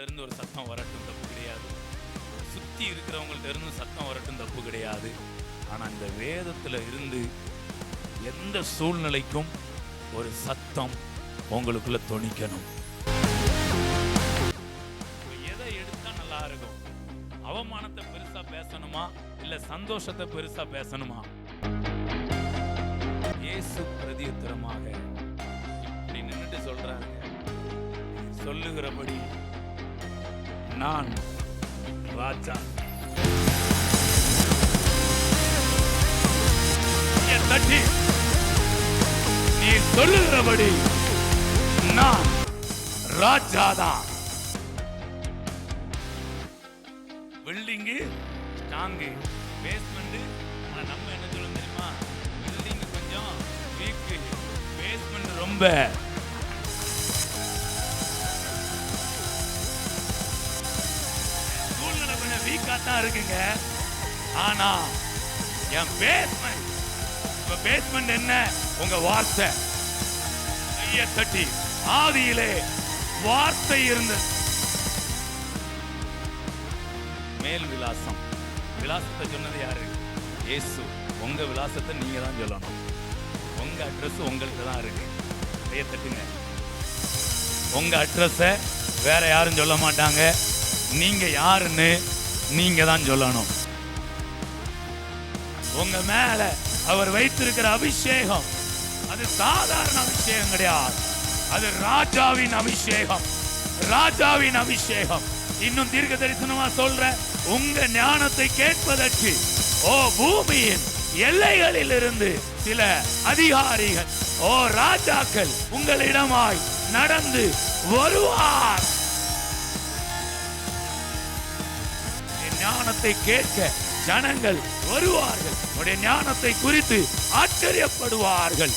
உங்கள்கிட்ட இருந்து ஒரு சத்தம் வரட்டும், தப்பு கிடையாது. சுற்றி இருக்கிறவங்கள்ட்ட இருந்து சத்தம் வரட்டும், தப்பு கிடையாது. ஆனால் இந்த வேதத்தில் இருந்து எந்த சூழ்நிலைக்கும் ஒரு சத்தம் உங்களுக்குள்ள தொனிக்கணும். எதை எடுத்தா நல்லா இருக்கும்? அவமானத்தை பெருசா பேசணுமா இல்ல சந்தோஷத்தை பெருசா பேசணுமா? இயேசு பிரதியுத்தரமாக இப்படி நின்னுட்டு சொல்றாங்க, சொல்லுகிறபடி நான் ராஜா. தட்டி நீ சொல்லுகிறபடி நான் ராஜாதான். Building strong, basement. ஆனா நம்ம என்ன சொல்லுவோம் தெரியுமா? பில்டிங் கொஞ்சம் வீக்கு, பேஸ்மெண்ட் ரொம்ப. சூழ்நிலை கொஞ்சம் வீக்கா தான் இருக்குங்க. ஆனா என் பேஸ்மெண்ட், இப்ப பேஸ்மெண்ட் என்ன? உங்க வார்த்தை. கையை தட்டி ஆதியிலே வார்த்தை இருந்தது. மேல் விலாசம், விலாசத்தை சொன்னது யாரு? இயேசு. உங்க விலாசத்தை நீங்க தான் சொல்லணும். உங்க அட்ரஸ் உங்களுக்கு தான் இருக்கு. கையை தட்டுங்க. உங்க அட்ரஸ வேற யாரும் சொல்ல மாட்டாங்க. நீங்க யாருன்னு நீங்க தான் சொல்லணும். உங்க மேல அவர் வைத்திருக்கிற அபிஷேகம் அது சாதாரண அபிஷேகம் கிடையாது. அது ராஜாவின் அபிஷேகம், ராஜாவின் அபிஷேகம். இன்னும் தீர்க்க தரிசனமா சொல்ற, உங்க ஞானத்தை கேட்பதற்கு பூமியின் எல்லைகளில் இருந்து சில அதிகாரிகள், ராஜாக்கள் உங்களிடமாய் நடந்து வருவார். ஞானத்தை கேட்க ஜனங்கள் வருவார்கள். உடைய ஞானத்தை குறித்து ஆச்சரியப்படுவார்கள்.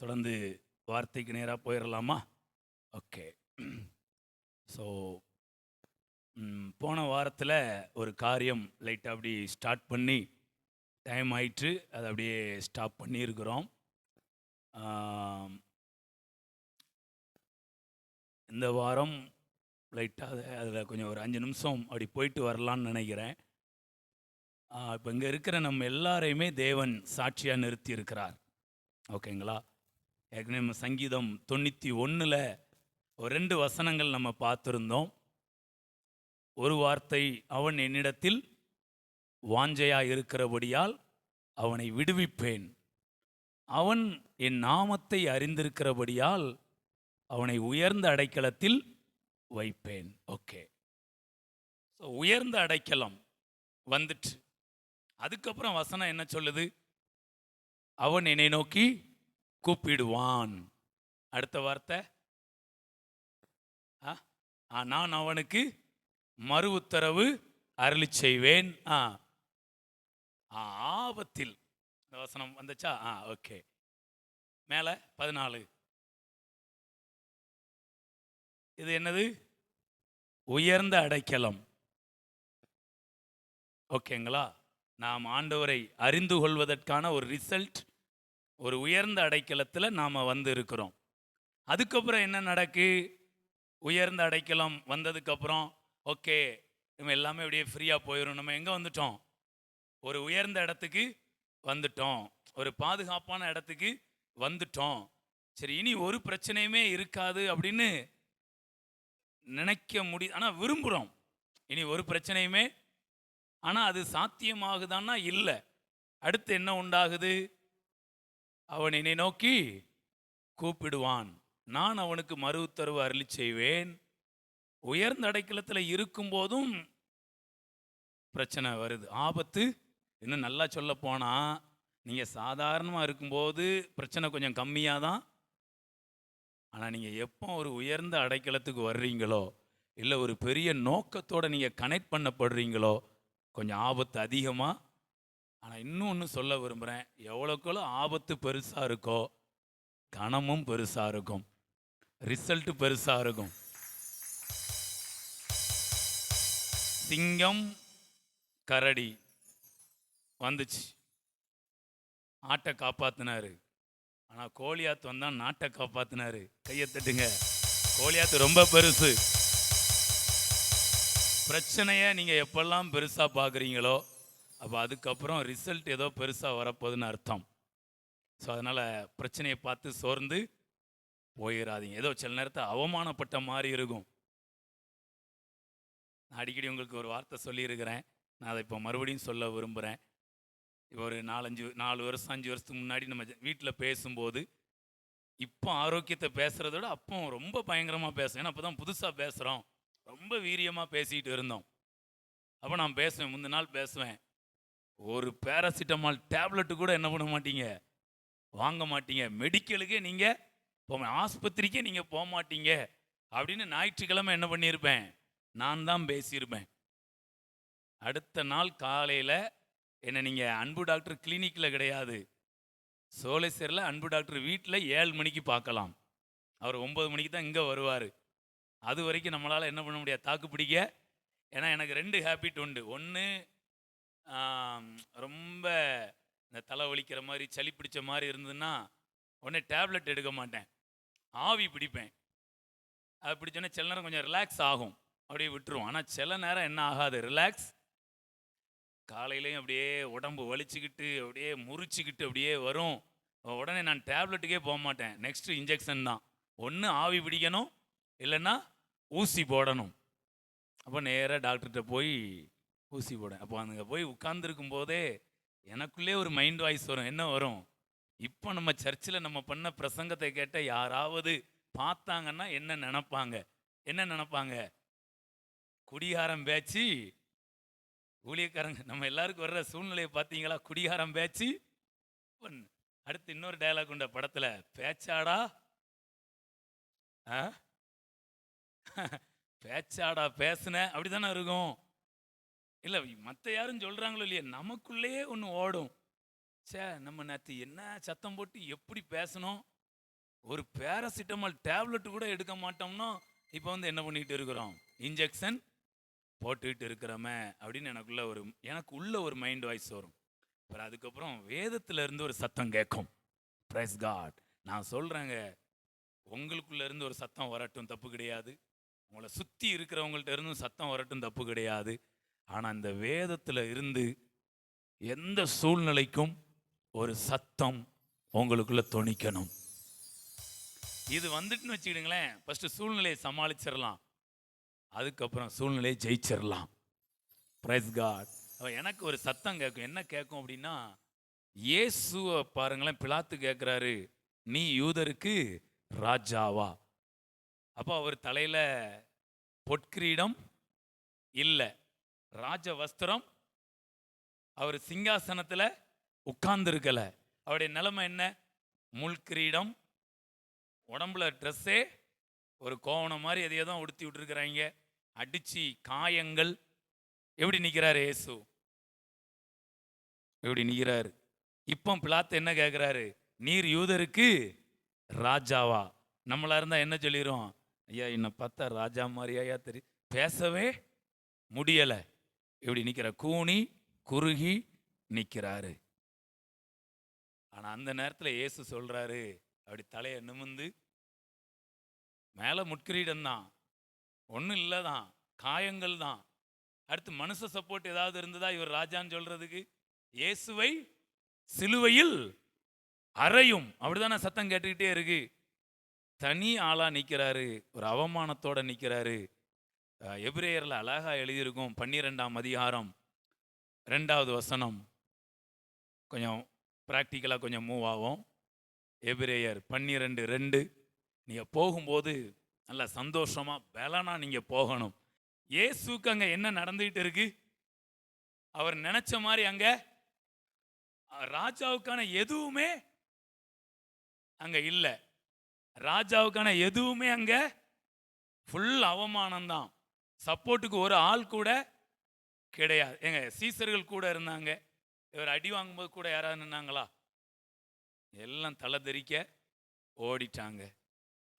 தொடர்ந்து வார்த்தைக்கு நேராக போயிடலாமா? ஓகே. ஸோ போன வாரத்தில் ஒரு காரியம் லைட்டாக அப்படி ஸ்டார்ட் பண்ணி டைம் ஆயிட்டு அதை அப்படியே ஸ்டாப் பண்ணியிருக்கிறோம். இந்த வாரம் லைட்டாக அதில் கொஞ்சம் ஒரு 5 நிமிஷம் அப்படி போயிட்டு வரலான்னு நினைக்கிறேன். இப்போ இங்கே இருக்கிற நம்ம எல்லாரையுமே தேவன் சாட்சியாக நிறுத்தி இருக்கிறார். ஓகேங்களா? ஏற்கனவே நம்ம சங்கீதம் 91 ஒரு 2 வசனங்கள் நம்ம பார்த்துருந்தோம். ஒரு வார்த்தை, அவன் என்னிடத்தில் வாஞ்சையா இருக்கிறபடியால் அவனை விடுவிப்பேன். அவன் என் நாமத்தை அறிந்திருக்கிறபடியால் அவனை உயர்ந்த அடைக்கலத்தில் வைப்பேன். ஓகே. ஸோ உயர்ந்த அடைக்கலம் வந்துட்டு அதுக்கப்புறம் வசனம் என்ன சொல்லுது? அவன் என்னை நோக்கி கூப்பிடுவான். அடுத்த வார்த்தை, நான் அவனுக்கு மறு உத்தரவு அருளி செய்வேன். ஆபத்தில் இந்த வசனம் வந்துச்சா? ஓகே. மேல 14, இது என்னது? உயர்ந்த அடைக்கலம். ஓகேங்களா? நாம் ஆண்டவரை அறிந்து கொள்வதற்கான ஒரு ரிசல்ட், ஒரு உயர்ந்த அடைக்கலத்தில் நாம் வந்து இருக்கிறோம். அதுக்கப்புறம் என்ன நடக்கு? உயர்ந்த அடைக்கலம் வந்ததுக்கப்புறம் ஓகே, நம்ம எல்லாமே அப்படியே ஃப்ரீயாக போயிடும். நம்ம எங்கே வந்துட்டோம்? ஒரு உயர்ந்த இடத்துக்கு வந்துட்டோம், ஒரு பாதுகாப்பான இடத்துக்கு வந்துட்டோம். சரி, இனி ஒரு பிரச்சனையுமே இருக்காது அப்படின்னு நினைக்க முடியும். ஆனால் விரும்புகிறோம் இனி ஒரு பிரச்சனையுமே. ஆனால் அது சாத்தியமாகுதான்னா இல்லை. அடுத்து என்ன உண்டாகுது? அவன் என்னை நோக்கி கூப்பிடுவான், நான் அவனுக்கு மறு உத்தரவு அருளி செய்வேன். உயர்ந்த அடைக்கலத்தில் இருக்கும்போதும் பிரச்சனை வருது, ஆபத்து. இன்னும் நல்லா சொல்ல போனால், நீங்கள் சாதாரணமாக இருக்கும்போது பிரச்சனை கொஞ்சம் கம்மியாக தான். ஆனால் நீங்கள் எப்போ ஒரு உயர்ந்த அடைக்கலத்துக்கு வர்றீங்களோ, இல்லை ஒரு பெரிய நோக்கத்தோடு நீங்கள் கனெக்ட் பண்ணப்படுறீங்களோ, கொஞ்சம் ஆபத்து அதிகமாக. ஆனால் இன்னும் ஒன்று சொல்ல விரும்புகிறேன், எவ்வளோக்கெவ்வளோ ஆபத்து பெருசாக இருக்கோ கனமும் பெருசாக இருக்கும், ரிசல்ட் பெருசாக இருக்கும். சிங்கம் கரடி வந்துச்சு, ஆட்டை காப்பாத்தினாரு. ஆனால் கோலியாத் வந்தான் நாட்டை காப்பாத்தினாரு. கையை தட்டுங்க. கோலியாத் ரொம்ப பெருசு. பிரச்சனையை நீங்கள் எப்பெல்லாம் பெருசாக பார்க்குறீங்களோ அப்போ அதுக்கப்புறம் ரிசல்ட் ஏதோ பெருசாக வரப்போகுதுன்னு அர்த்தம். ஸோ அதனால் பிரச்சனையை பார்த்து சோர்ந்து போயிடாதீங்க. ஏதோ சில நேரத்தில் அவமானப்பட்ட மாதிரி இருக்கும். நான் அடிக்கடி உங்களுக்கு ஒரு வார்த்தை சொல்லியிருக்கிறேன். நான் அதை இப்போ மறுபடியும் சொல்ல விரும்புகிறேன். இப்போ ஒரு 4 வருஷம் 5 வருஷத்துக்கு முன்னாடி நம்ம வீட்டில் பேசும்போது இப்போ ஆரோக்கியத்தை பேசுகிறத விட அப்போ ரொம்ப பயங்கரமாக பேசுவேன். ஏன்னா அப்போ தான் புதுசாக பேசுகிறோம். ரொம்ப வீரியமாக பேசிகிட்டு இருந்தோம். அப்போ நான் பேசுவேன், முந்தின நாள் பேசுவேன், ஒரு பேராசிட்டமால் டேப்லெட்டு கூட என்ன பண்ண மாட்டீங்க, வாங்க மாட்டீங்க, மெடிக்கலுக்கே நீங்கள் ஆஸ்பத்திரிக்கே நீங்கள் போக மாட்டீங்க அப்படின்னு ஞாயிற்றுக்கிழமை என்ன பண்ணியிருப்பேன், நான் தான் பேசியிருப்பேன். அடுத்த நாள் காலையில் என்ன நீங்கள் அன்பு டாக்டர் கிளினிக்கில் கிடையாது, சோலைசேரில் அன்பு டாக்டர் வீட்டில் 7 மணிக்கு பார்க்கலாம். அவர் 9 மணிக்கு தான் இங்கே வருவார். அது வரைக்கும் நம்மளால் என்ன பண்ண முடியாது, தாக்கு பிடிக்க. ஏன்னா எனக்கு 2 ஹேபிட் உண்டு. ஒன்று, ரொம்ப இந்த தலை வலிக்கிற மாதிரி சளி பிடிச்ச மாதிரி இருந்ததுன்னா உடனே டேப்லெட் எடுக்க மாட்டேன், ஆவி பிடிப்பேன். அது பிடிச்சோன்னே சில நேரம் கொஞ்சம் ரிலாக்ஸ் ஆகும், அப்படியே விட்டுருவோம். ஆனால் சில நேரம் என்ன ஆகாது, ரிலாக்ஸ் காலையிலையும் அப்படியே உடம்பு வலிச்சுக்கிட்டு அப்படியே முறிச்சுக்கிட்டு அப்படியே வரும். உடனே நான் டேப்லெட்டுக்கே போக மாட்டேன், நெக்ஸ்ட் இன்ஜெக்ஷன் தான். ஒன்று ஆவி பிடிக்கணும், இல்லைன்னா ஊசி போடணும். அப்போ நேராக டாக்டர்கிட்ட போய் ஊசி போட. அப்போ அங்கே போய் உட்கார்ந்துருக்கும் போதே எனக்குள்ளே ஒரு மைண்ட் வாய்ஸ் வரும். என்ன வரும், இப்போ நம்ம சர்ச்சில் நம்ம பண்ண பிரசங்கத்தை கேட்ட யாராவது பார்த்தாங்கன்னா என்ன நினைப்பாங்க, என்ன நினைப்பாங்க, குடிகாரம் பேச்சு ஊழியக்காரங்க. நம்ம எல்லாருக்கும் வர்ற சூழ்நிலையை பார்த்தீங்களா, குடிகாரம் பேச்சு. அடுத்து இன்னொரு டயலாக் உண்ட படத்தில், பேச்சாடா பேச்சாடா பேசுன, அப்படி தானே இருக்கும். இல்லை மற்ற யாரும் சொல்கிறாங்களோ இல்லையா, நமக்குள்ளேயே ஒன்று ஓடும். சே, நம்ம நேற்று என்ன சத்தம் போட்டு எப்படி பேசணும், ஒரு பேராசிட்டமால் டேப்லெட்டு கூட எடுக்க மாட்டோம்னா இப்போ என்ன பண்ணிட்டு இருக்கிறோம், இன்ஜெக்ஷன் போட்டுக்கிட்டு இருக்கிறோமே அப்படின்னு எனக்கு உள்ள ஒரு மைண்ட் வாய்ஸ் வரும். அப்புறம் அதுக்கப்புறம் வேதத்துல இருந்து ஒரு சத்தம் கேட்கும். Praise God. நான் சொல்றேங்க, உங்களுக்குள்ள இருந்து ஒரு சத்தம் வரட்டும், தப்பு கிடையாது. உங்களை சுத்தி இருக்கிறவங்கள்ட்ட இருந்தும் சத்தம் வரட்டும், தப்பு கிடையாது. ஆனா இந்த வேதத்துல இருந்து எந்த சூழ்நிலைக்கும் ஒரு சத்தம் உங்களுக்குள்ள தொனிக்கணும். இது வந்துட்டுன்னு வச்சுக்கிடுங்களேன், ஃபர்ஸ்ட் சூழ்நிலையை சமாளிச்சிடலாம், அதுக்கப்புறம் சூழ்நிலையை ஜெயிச்சிடலாம். Price God. எனக்கு ஒரு சத்தம் கேட்கும். என்ன கேட்கும் அப்படின்னா, இயேசுவை பாருங்களேன், பிலாத்து கேட்குறாரு, நீ யூதருக்கு ராஜாவா? அப்போ அவர் தலையில் பொற்கிரீடம் இல்லை, ராஜ வஸ்திரம், அவர் சிங்காசனத்தில் உட்கார்ந்துருக்கல. அவருடைய நிலைமை என்ன, முள்கிரீடம், உடம்புல ட்ரெஸ்ஸே ஒரு கோவணம் மாதிரி எதையோ தான் உடுத்தி விட்டுருக்குறாங்க, அடிச்சு காயங்கள். எப்படி நிற்கிறாரு இயேசு, எப்படி நிற்கிறாரு. இப்போ பிலாத்து என்ன கேட்குறாரு, நீர் யூதருக்கு ராஜாவா? நம்மளா இருந்தால் என்ன சொல்லிடுவோம், ஐயா என்னை பார்த்தா ராஜா மாதிரியா தெரியும், பேசவே முடியலை, இப்படி நிற்கிற, கூனி குறுகி நிற்கிறாரு. ஆனால் அந்த நேரத்தில் இயேசு சொல்கிறாரு, அப்படி தலையை நிமிந்து, மேலே முட்கிரீடம் தான், ஒன்றும் இல்லை தான், காயங்கள் தான். அடுத்து மனுஷ சப்போர்ட் ஏதாவது இருந்ததா இவர் ராஜான்னு சொல்றதுக்கு? இயேசுவை சிலுவையில் அறையும், அப்படிதானே சத்தம் கேட்டுக்கிட்டே இருக்கு. தனி ஆளா நிற்கிறாரு, ஒரு அவமானத்தோட நிற்கிறாரு. எபிரேயர்ல அழகா எழுதியிருக்கும், 12ஆம் அதிகாரம் 2வது வசனம். கொஞ்சம் ப்ராக்டிக்கலாக கொஞ்சம் மூவ் ஆகும். எபிரேயர் 12:2. நீங்கள் போகும்போது நல்ல சந்தோஷமா பலனா நீங்கள் போகணும். இயேசுக்கு அங்கே என்ன நடந்துகிட்டு இருக்கு, அவர் நினைச்ச மாதிரி அங்கே ராஜாவுக்கான எதுவுமே அங்கே இல்லை. ராஜாவுக்கான எதுவுமே அங்கே ஃபுல் அவமானம் தான். சப்போர்ட்டுக்கு ஒரு ஆள் கூட கிடையாது. எங்க சீசர்கள் கூட இருந்தாங்க, இவர் அடி வாங்கும்போது கூட யாராவது நின்னாங்களா? எல்லாம் தலை தெறிக்க ஓடிட்டாங்க,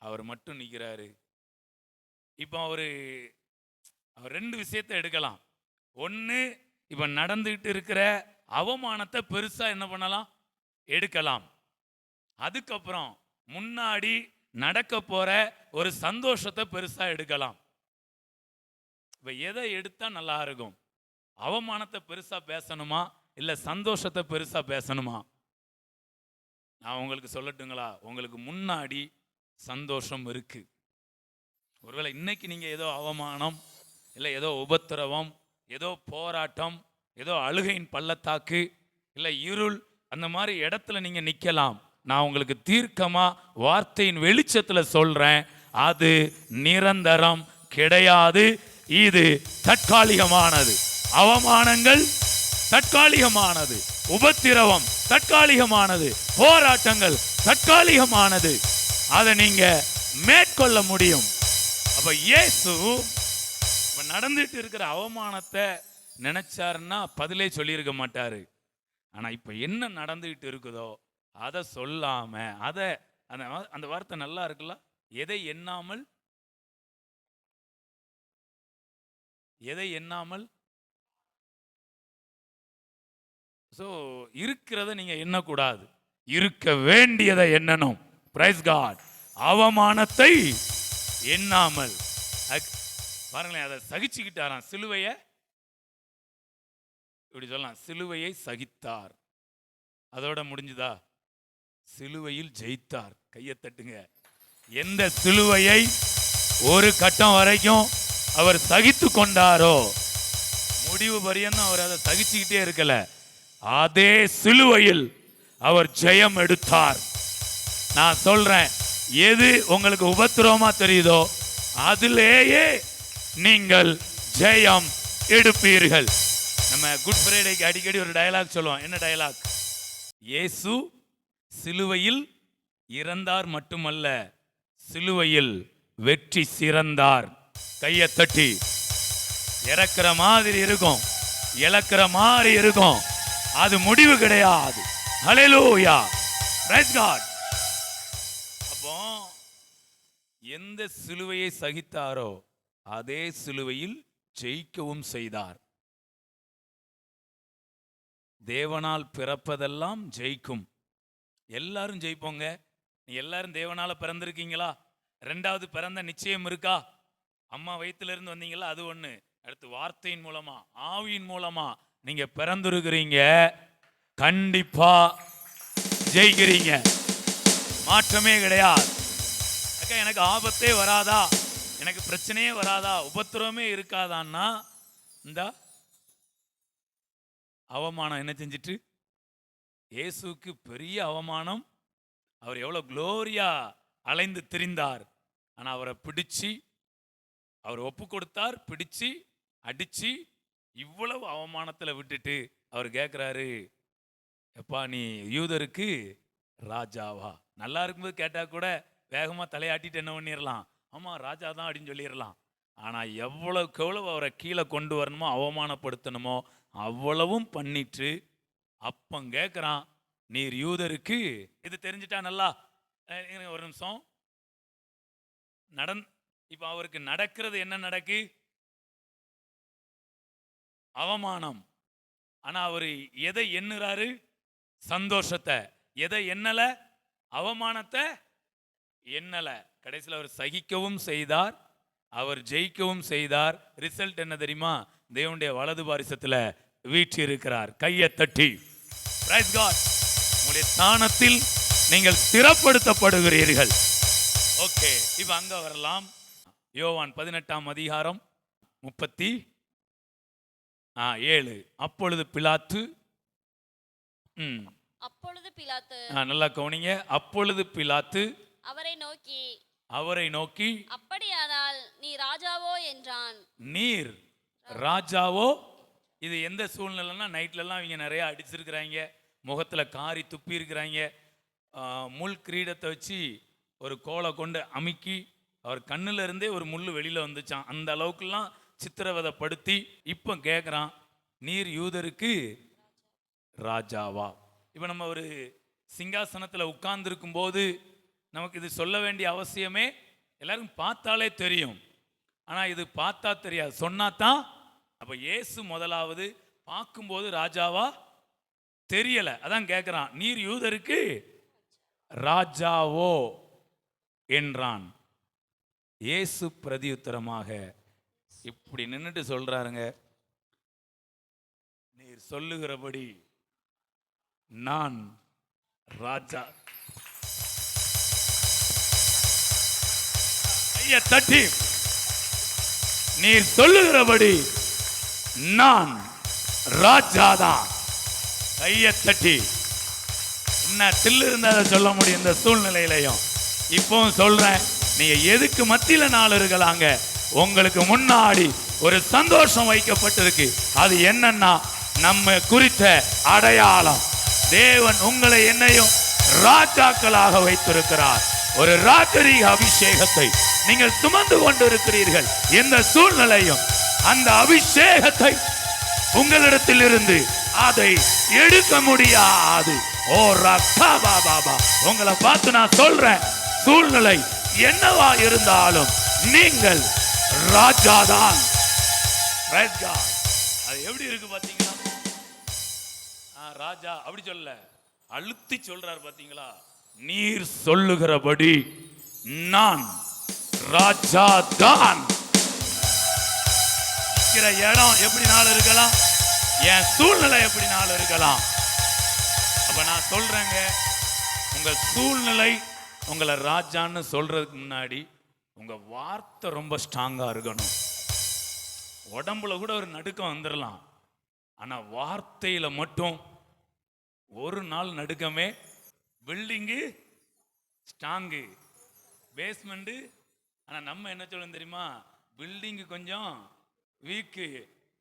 அவர் மட்டும் நிற்கிறாரு. இப்போ அவர் 2 விஷயத்தை எடுக்கலாம். ஒன்று, இப்போ நடந்துகிட்டு இருக்கிற அவமானத்தை பெருசாக என்ன பண்ணலாம், எடுக்கலாம். அதுக்கப்புறம் முன்னாடி நடக்க போற ஒரு சந்தோஷத்தை பெருசா எடுக்கலாம். இப்ப எதை எடுத்தா நல்லா இருக்கும்? அவமானத்தை பெருசா பேசணுமா இல்ல சந்தோஷத்தை பெருசா பேசணுமா? நான் உங்களுக்கு சொல்லட்டுங்களா? உங்களுக்கு முன்னாடி சந்தோஷம் இருக்கு. ஒருவேளை இன்னைக்கு நீங்க ஏதோ அவமானம், இல்லை ஏதோ உபத்திரவம், ஏதோ போராட்டம், ஏதோ அழுகையின் பள்ளத்தாக்கு, இல்லை இருள், அந்த மாதிரி இடத்துல நீங்க நிக்கலாம். நான் உங்களுக்கு தீர்க்கமா வார்த்தையின் வெளிச்சத்துல சொல்றேன், அது நிரந்தரம் கிடையாது. இது தற்காலிகமானது. அவமானங்கள் தற்காலிகமானது, உபத்திரவம் தற்காலிகமானது, போராட்டங்கள் தற்காலிகமானது. அதை நீங்க மேற்கொள்ள முடியும். அப்ப இயேசு நடந்துட்டு இருக்கிற அவமானத்தை நினைச்சாருன்னா பதிலே சொல்லியிருக்க மாட்டாரு. ஆனா இப்ப என்ன நடந்துகிட்டு இருக்குதோ அதை சொல்லாம, அதை அந்த வார்த்தை நல்லா இருக்குல்ல, எதை எண்ணாமல், எதை எண்ணாமல், சோ இருக்கிறத நீங்க எண்ணக்கூடாது, இருக்க வேண்டியதை எண்ணணும். Price God. அவமானத்தை எண்ணாமல் பாருங்களேன், அதை சகிச்சுக்கிட்டாராம். சிலுவையை இப்படி சொல்லலாம், சிலுவையை சகித்தார். அதோட முடிஞ்சுதா? சிலுவையில் ஜெயித்தார். கையை தட்டுங்க. எந்த சிலுவையை ஒரு கட்டம் வரைக்கும் அவர் சகித்து கொண்டாரோ, முடிவு பரியந்தம் அவர் அதை சகிச்சுக்கிட்டே இருக்கல, அதே சிலுவையில் அவர் ஜெயம் எடுத்தார். நான் சொல்றேன், எது உங்களுக்கு உபத்திரவமா தெரியுதோ அதிலேயே நீங்கள் ஜெயம் எடுப்பீர்கள். நம்ம குட் ஃப்ரைடேக்கு அடிக்கடி ஒரு டயலாக் சொல்லுவோம். என்ன டயலாக்? இயேசு சிலுவையில் இறந்தார் மட்டுமல்ல, சிலுவையில் வெற்றி சிறந்தார். கையை தட்டி. இறக்குற மாதிரி இருக்கும், இழக்கிற மாதிரி இருக்கும், அது முடிவு கிடையாது. ஹல்லேலூயா, பிரைஸ் காட். அப்போ எந்த சிலுவையை சகித்தாரோ அதே சிலுவையில் ஜெயிக்கவும் செய்தார். தேவனால் பிறப்பதெல்லாம் ஜெயிக்கும். எல்லாரும் ஜெயிப்போங்க. நீ எல்லாரும் தேவனால பிறந்திருக்கீங்களா? ரெண்டாவது பிறந்த நிச்சயம் இருக்கா? அம்மா வயிற்றுல இருந்து வந்தீங்களா? அது ஒண்ணு. அடுத்து வார்த்தையின் மூலமா, ஆவியின் மூலமா நீங்க பிறந்திருக்கிறீங்க. கண்டிப்பா ஜெயிக்கிறீங்க, மாற்றமே கிடையாது. அக்கா எனக்கு ஆபத்தே வராதா, எனக்கு பிரச்சனையே வராதா, உபத்திரமே இருக்காதான்னா, இந்த அவமானம் என்ன செஞ்சிட்டு? இயேசுக்கு பெரிய அவமானம். அவர் எவ்வளவு குளோரியா அலைந்து திரிந்தார். ஆனா அவரை பிடிச்சு, அவர் ஒப்பு கொடுத்தார், பிடிச்சு அடிச்சு இவ்வளவு அவமானத்துல விட்டுட்டு அவர் கேட்கிறாரு, எப்பா நீ யூதருக்கு ராஜாவா? நல்லா இருக்கும்போது கேட்டா கூட வேகமா தலையாட்டிட்டு என்ன பண்ணிடலாம், ஆமா ராஜா தான் அப்படின்னு சொல்லிடலாம். ஆனா எவ்வளவுக்கு எவ்வளவு அவரை கீழே கொண்டு வரணுமோ, அவமானப்படுத்தணுமோ அவ்வளவும் பண்ணிட்டு அப்ப கேட்கிறான், நீர் யூதருக்கு. இது தெரிஞ்சுட்டா நல்லா. ஒரு நிமிஷம். இப்ப அவருக்கு நடக்கிறது என்ன நடக்கு? அவமானம். ஆனா அவரு எதை எண்ணுறாரு? சந்தோஷத்தை. எதை எண்ணல? அவமானத்தை எண்ணல. கடைசியில் அவர் சகிக்கவும் செய்தார், அவர் ஜெயிக்கவும் செய்தார். ரிசல்ட் என்ன தெரியுமா? தேவனுடைய வலது பாரிசத்துல வீற்றி இருக்கிறார். கையை தட்டி பிரைஸ் காட். உங்களுடைய ஸ்தானத்தில் நீங்கள் ஸ்திரப்படுத்தப்படுகிறீர்கள். ஓகே, இப்ப அங்க வரலாம். யோவான் 18ஆம் அதிகாரம் 37. அப்பொழுது பிலாத்து நல்லா கவனிங்க. அப்பொழுது பிலாத்து அவரை நோக்கி அப்படியானால் நீ ராஜாவோ என்றான். நீர் ராஜாவோ? இது எந்த சூழ்நிலைன்னா, நைட்ல எல்லாம் இவங்க நிறைய அடிச்சிருக்கிறாங்க, முகத்துல காரி துப்பி இருக்கிறாங்க, முள் கிரீடத்தை வச்சு ஒரு கோலை கொண்டு அமுக்கி அவர் கண்ணுல இருந்தே ஒரு முள்ளு வெளியில வந்துச்சான். அந்த அளவுக்குலாம் சித்திரவதைப்படுத்தி இப்ப கேட்குறான், நீர் யூதருக்கு ராஜாவா? இப்ப நம்ம ஒரு சிங்காசனத்துல உட்கார்ந்து இருக்கும் போது நமக்கு இது சொல்ல வேண்டிய அவசியமே, எல்லாருக்கும் பார்த்தாலே தெரியும். ஆனா இது பார்த்தா தெரியாது, சொன்னாதான். அப்ப இயேசு முதலாவது பார்க்கும்போது ராஜாவா தெரியல, அதான் கேட்கிறான், நீர் யூதருக்கு. ராஜாவோ என்றான். இயேசு பிரதியுத்தரமாக இப்படி நின்னுட்டு சொல்றாருங்க, நீர் சொல்லுகிறபடி நான் ராஜா. கையை தட்டி, நீர் சொல்லுகிறபடி நான் ராஜாதான். கையை தட்டி. என்ன தில்லு இருந்தா அதை சொல்ல முடியும் இந்த சூழ்நிலையிலையும். இப்பவும் சொல்றேன், நீங்க எதுக்கு மத்தியில நாள் இருக்கலாங்க, உங்களுக்கு முன்னாடி ஒரு சந்தோஷம் வைக்கப்பட்டிருக்கு. அது என்னன்னா நம்ம குறித்த அடையாளம். தேவன் உங்களை என்னையும் ராஜாக்களாக வைத்திருக்கிறார். ஒரு ராஜரீக அபிஷேகத்தை நீங்கள் சுமந்து கொண்டிருக்கிறீர்கள். எந்த சூழ்நிலையும் அந்த அபிஷேகத்தை உங்களிடத்தில் இருந்து அதை எடுக்க முடியாது. ஓ ரக்கா பாபா, உங்களை பார்த்து நான் சொல்றேன், சூழ்நிலை என்னவா இருந்தாலும் நீங்கள் ராஜாதான். அது எப்படி இருக்கு பாத்தீங்களா? ராஜா அப்படி சொல்ல, அழுத்தி சொல்றார் பாத்தீங்களா? நீர் சொல்லுகிறபடி நான் ராஜாதான். இடம் எப்படினாலும் இருக்கலாம், என் சூழ்நிலை எப்படினாலும் இருக்கலாம். அப்ப நான் சொல்றேங்க, உங்க சூழ்நிலை உங்களை ராஜான்னு சொல்றதுக்கு முன்னாடி உங்க வார்த்தை ரொம்ப ஸ்ட்ராங்கா இருக்கணும். உடம்புல கூட ஒரு நடுக்கம் வந்துடலாம், ஆனா வார்த்தையில மட்டும் ஒரு நாள் நடுக்கமே. Building strong, basement. ஆனா நம்ம என்ன சொல்லணும் தெரியுமா? பில்டிங்கு கொஞ்சம் வீக்கு,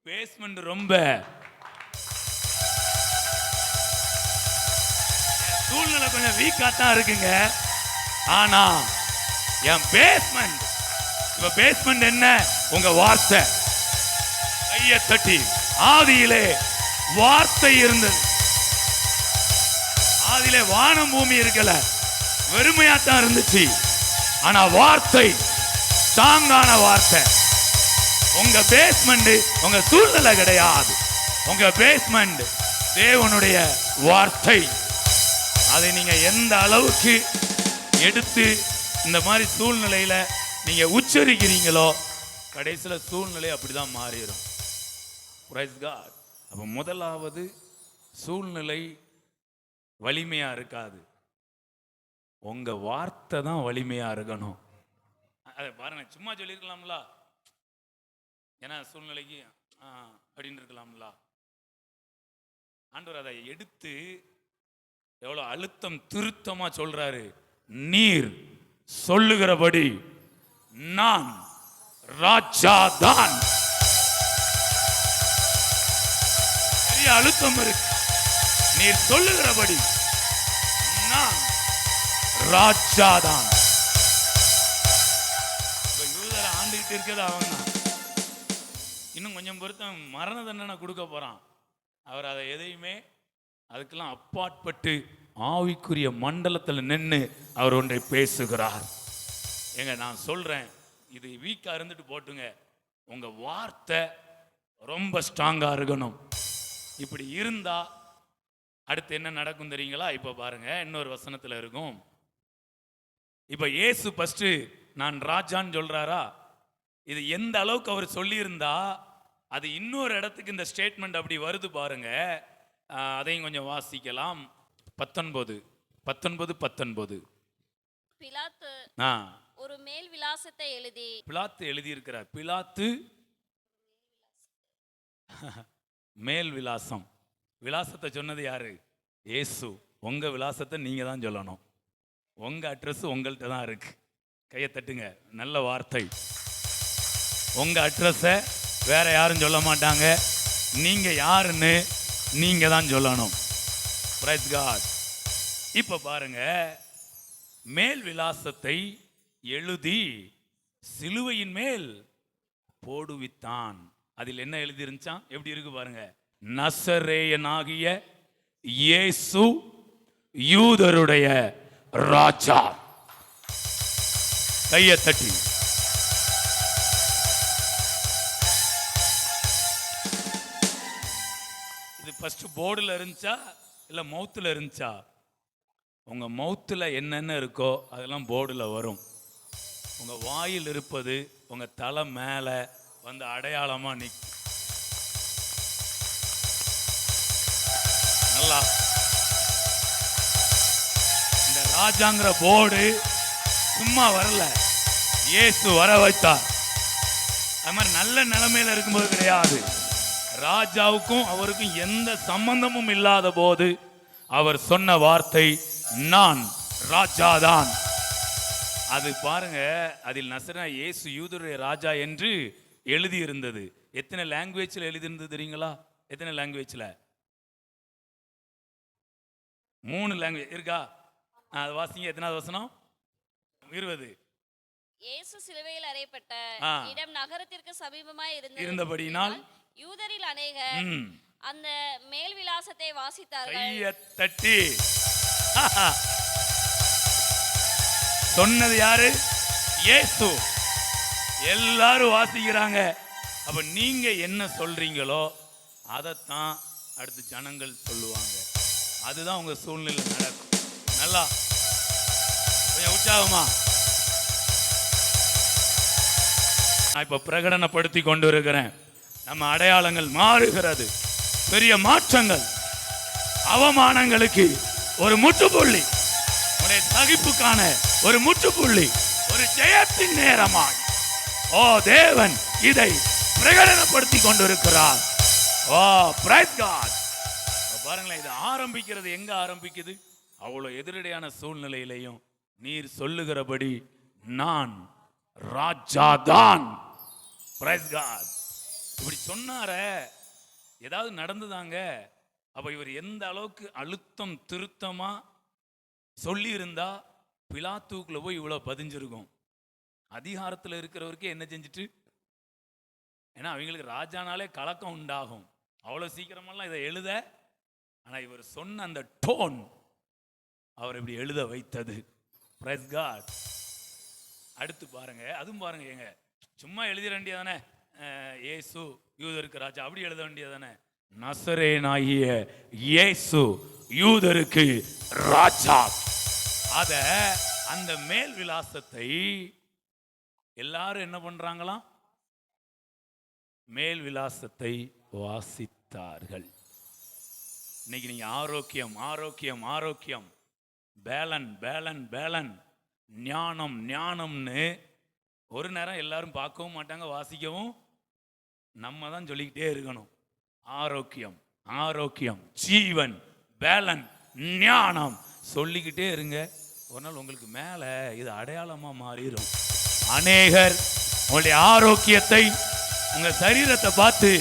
பேஸ்மெண்ட் ரொம்ப. சூழ்நிலை கொஞ்சம் வீக்கா தான் இருக்குங்க, ஆனா என் பேஸ்மெண்ட், இப்ப பேஸ்மெண்ட் என்ன? உங்க வார்த்தை. கையை தட்டி, ஆதியிலே வார்த்தை இருந்தது. ஆதியிலே வானம் பூமி இருக்கல, வெறுமையா தான் இருந்துச்சு. ஆனா வார்த்தை ஸ்ட்ராங்கான வார்த்தை. உங்க பேஸ்மெண்ட் உங்க சூழ்நிலை கிடையாது, உங்க பேஸ்மெண்ட் தேவனுடைய வார்த்தை. அதை நீங்க எந்த அளவுக்கு எடுத்து இந்த மாதிரி சூழ்நிலையில நீங்க உச்சரிக்கிறீங்களோ, கடைசியில சூழ்நிலை அப்படிதான் மாறிடும். Praise God. அப்ப முதலாவது, சூழ்நிலை வலிமையா இருக்காது, உங்க வார்த்தை தான் வலிமையா இருக்கணும். அதை பாருங்க, சும்மா சொல்லியிருக்கலாம்ல, ஏன்னா சூழ்நிலைக்கு அப்படின்னு இருக்கலாம்ல. ஆண்டவர் அதை எடுத்து எவ்வளவு அழுத்தம் திருத்தமா சொல்றாரு. நீர் சொல்லுகிறபடி நான் ராஜாதான். பெரிய அழுத்தம் இருக்கு. நீர் சொல்லுகிறபடி நான் ராஜாதான். யூதரை ஆண்டுகிட்டு இருக்கிறது அவன் தான். இன்னும் கொஞ்சம் பொறுத்த மரண தண்டனை கொடுக்க போறான். அவர் அதை எதையுமே அதுக்கெல்லாம் அப்பாற்பட்டு ஆவிக்குரிய மண்டலத்தில் நின்று அவர் ஒன்றை பேசுகிறார். ஏங்க நான் சொல்றேன், இது வீக்கா இருந்துட்டு போட்டுங்க, உங்க வார்த்தை ரொம்ப ஸ்ட்ராங்கா இருக்கணும். இப்படி இருந்தா அடுத்து என்ன நடக்கும் தெரியுங்களா? இப்ப பாருங்க, இன்னொரு வசனத்துல இருக்கும். இப்ப இயேசு ஃபர்ஸ்ட் நான் ராஜான்னு சொல்றாரா? இது எந்த அளவுக்கு அவர் சொல்லியிருந்தா அது இன்னொரு இடத்துக்கு இந்த ஸ்டேட்மெண்ட் அப்படி வருது பாருங்க. அதையும் கொஞ்சம் வாசிக்கலாம். 19 பிலாத்து ஒரு மேல் விலாசத்தை எழுதி, பிலாத்து எழுதி இருக்கிறார். பிலாத்து மேல் விலாசம். விலாசத்தை சொன்னது யாரு? இயேசு. உங்க விலாசத்தை நீங்க தான் சொல்லணும். உங்க அட்ரஸ் உங்கள்கிட்ட தான் இருக்கு. கையை தட்டுங்க, நல்ல வார்த்தை. உங்க அட்ரஸை வேற யாரும் சொல்ல மாட்டாங்க. நீங்க யாருன்னு நீங்க தான் சொல்லணும். Praise God. இப்ப பாருங்க, மேல் விலாசத்தை எழுதி சிலுவையின் மேல் போடுவித்தான். அதில் என்ன எழுதி இருந்துச்சான்? எப்படி இருக்கு பாருங்க. நசரேயனாகிய இயேசு யூதருடைய ராஜா. கையை தட்டி. இது ஃபர்ஸ்ட் போர்டுல இருந்துச்சா இல்ல மவுத்துல இருந்துச்சா? உங்கள் மவுத்தில் என்னென்ன இருக்கோ அதெல்லாம் போர்டில் வரும். உங்கள் வாயில் இருப்பது உங்கள் தலை மேலே வந்து அடையாளமாக நிற்கும். நல்லா இந்த ராஜாங்கிற போர்டு சும்மா வரல, இயேசு வர வைத்தார். அது மாதிரி நல்ல நிலைமையில இருக்கும்போது கிடையாது. ராஜாவுக்கும் அவருக்கும் எந்த சம்பந்தமும் இல்லாத போது அவர் சொன்ன வார்த்தை, நான் ராஜாதான். அது பாருங்க, அதில் நசரேனா இயேசு யூதருடைய ராஜா என்று எழுதி இருந்தது. எத்தனை லாங்குவேஜ்ல எழுதி இருந்தது தெரியுங்களா? எத்தனை லாங்குவேஜ்ல? 3 லாங்குவேஜ் இருக்கா? அது வாசிங்க. எத்தனாவது வசனம்? 20. இயேசு சிலுவையில் அறையப்பட்ட இடம் நகரத்திற்கு சமீபமாய் இருந்தபடியினால் யூதரில் அநேகர் அந்த மேல் விலாசத்தை வாசித்தார்கள். கையை தட்டி சொன்னது யாரு? இயேசு. எல்லாரும் வாசிக்கிறாங்க. அப்ப நீங்க என்ன சொல்றீங்களோ அதைத்தான் அடுத்து ஜனங்கள் சொல்லுவாங்க. அதுதான் உங்க சூழ்நிலை நடக்கும். நல்லா கொஞ்சம் உற்சாகமா நான் இப்ப பிரகடனப்படுத்தி கொண்டு இருக்கிறேன். நம்ம அடையாளங்கள் மாறுகிறது. பெரிய மாற்றங்கள், அவமானங்களுக்கு ஒரு முற்றுப்புள்ளி, உடைய சகிப்புக்கான ஒரு முற்றுப்புள்ளி, ஒரு ஜெயத்தின் நேரமாய் ஓ தேவன் இதை பிரகடனப்படுத்தி கொண்டிருக்கிறார். ஓ பிரைஸ் காட். பாருங்களேன், இது ஆரம்பிக்கிறது எங்க ஆரம்பிக்குது? அவ்வளவு எதிரடையான சூழ்நிலையிலையும் நீர் சொல்லுகிறபடி நான் ராஜாதான். Price God. இப்படி சொன்னார ஏதாவது நடந்துதாங்க? அப்ப இவர் எந்த அளவுக்கு அழுத்தம் திருத்தமா சொல்லி இருந்தா பிலாத்துக்குள்ள போய் இவ்வளவு பதிஞ்சிருக்கும். அதிகாரத்தில் இருக்கிறவருக்கு என்ன செஞ்சுட்டு, ஏன்னா அவங்களுக்கு ராஜானாலே கலக்கம் உண்டாகும். அவ்வளவு சீக்கிரமெல்லாம் இதை எழுத, ஆனா இவர் சொன்ன அந்த டோன் அவர் இப்படி எழுத வைத்தது. Praise God. அடுத்து பாருங்க, அதுவும் பாருங்க, ஏங்க சும்மா எழுதிட வேண்டியதானே, இயேசு யூதருக்கு ராஜா, அப்படி எழுத வேண்டியதானே, நசரேனாகிய இயேசு யூதருக்கு ராஜா. அத அந்த மேல் விலாசத்தை எல்லாரும் என்ன பண்றாங்களாம்? மேல் விலாசத்தை வாசித்தார்கள். இன்னைக்கு நீங்க ஆரோக்கியம் ஆரோக்கியம் ஆரோக்கியம், பேலன் பேலன் பேலன், ஞானம் ஞானம்னு ஒரு நேரம் எல்லாரும் பார்க்கவும் மாட்டாங்க, வாசிக்கவும் நம்ம தான் சொல்லிக்கிட்டே இருக்கணும். ஆரோக்கியம் ஆரோக்கியம், ஜீவன், பேலன், ஞானம் சொல்லிக்கிட்டே இருங்க. ஒரு நாள் உங்களுக்கு மேல இது அடையாளமா மாறிடும். அநேகர் உங்களுடைய ஆரோக்கியத்தை, உங்க சரீரத்தை பார்த்து